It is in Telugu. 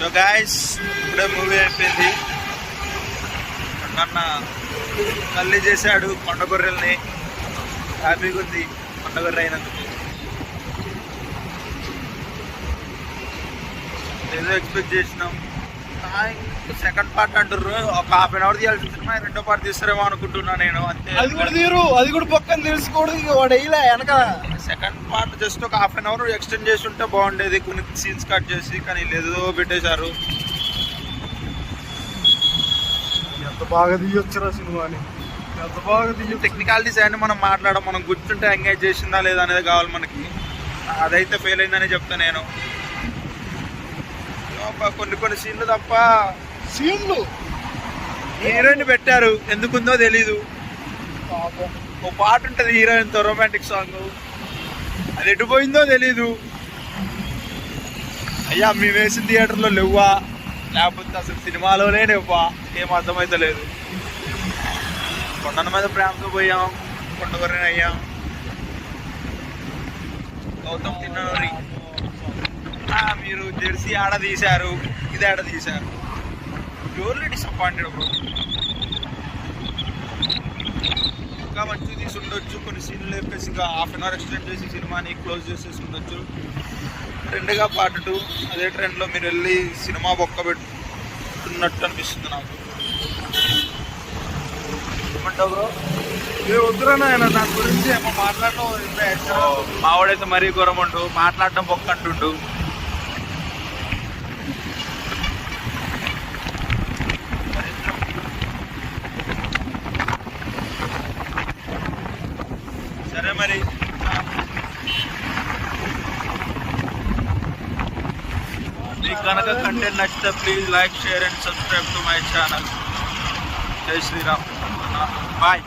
సో గాయస్ ఇప్పుడే మూవీ అయిపోయింది. నన్న తల్లి చేశాడు కొండగొర్రెల్ని. హ్యాపీగా ఉంది కొండగొర్రె అయినందుకు. ఏదో ఎక్స్పెక్ట్ చేసినాం. సెకండ్ పార్ట్ అంటారు, ఒక హాఫ్ అన్ అవర్ తీయాల్సిన సినిమా రెండో పార్ట్ తీస్తారేమో అనుకుంటున్నా నేను. అంతే, అది కూడా తీరు, అది కూడా పక్కన తెలుసుకోవడం వాడు వేయలే వెనక. సెకండ్ పార్ట్ జస్ట్ ఒక హాఫ్ అన్ అవర్ ఎక్స్టెండ్ చేసి ఉంటే బాగుండేది, కొన్ని సీన్స్ కట్ చేసి. కానీ లేదో పెట్టేశారు. ఎంత బాగా తీయొచ్చురా సినిమాని, ఎంత బాగా తీయొచ్చు. టెక్నికాలిటీస్ అన్ని మనం మాట్లాడడం, మనం కూర్చుంటే ఎంగేజ్ చేసిందా లేదా అనేది కావాలి మనకి. అదైతే ఫెయిల్ అయిందని చెప్తా నేను. కొన్ని సీన్లు తప్ప సీన్లు హీరోయిన్ పెట్టారు, ఎందుకుందో తెలీదు. ఓ పాట ఉంటుంది హీరోయిన్తో, రొమాంటిక్ సాంగ్, అది ఎటుపోయిందో తెలీదు. అయ్యా మేము వేసిన థియేటర్లో లేవా, లేకపోతే అసలు సినిమాలోనే లేవా, ఏం అర్థమైతే లేదు. కొండల మీద ప్రేమతో పోయాం, కొండగొర్రెని అయ్యాం. గౌతమ్ తిన్నూరి మీరు జెర్సీ ఆడ తీశారు, ఇది ఆడ తీశారు. Purely disappointed bro. ఇంకా మంచిగా తీసి ఉండొచ్చు, కొన్ని సీన్లు లేపేసి ఇంకా హాఫ్ అన్ అవర్ ఎక్స్టెండ్ చేసి సినిమాని క్లోజ్ చేసేసి ఉండొచ్చు. ట్రెండ్గా పార్ట్ 2 అదే ట్రెండ్లో మీరు వెళ్ళి సినిమా బొక్క పెట్టున్నట్టు అనిపిస్తుంది నాకు. ఏమంటావు బ్రో? వద్దురా నాయన, దాని గురించి ఏమో మాట్లాడటం. మావాడైతే మరీ ఘోరం ఉండు, మాట్లాడటం బొక్క అంటుండు. సరే మరి, మీకు కనుక కంటెంట్ నచ్చితే please like, share and subscribe to my channel. జై శ్రీరామ్. బాయ్.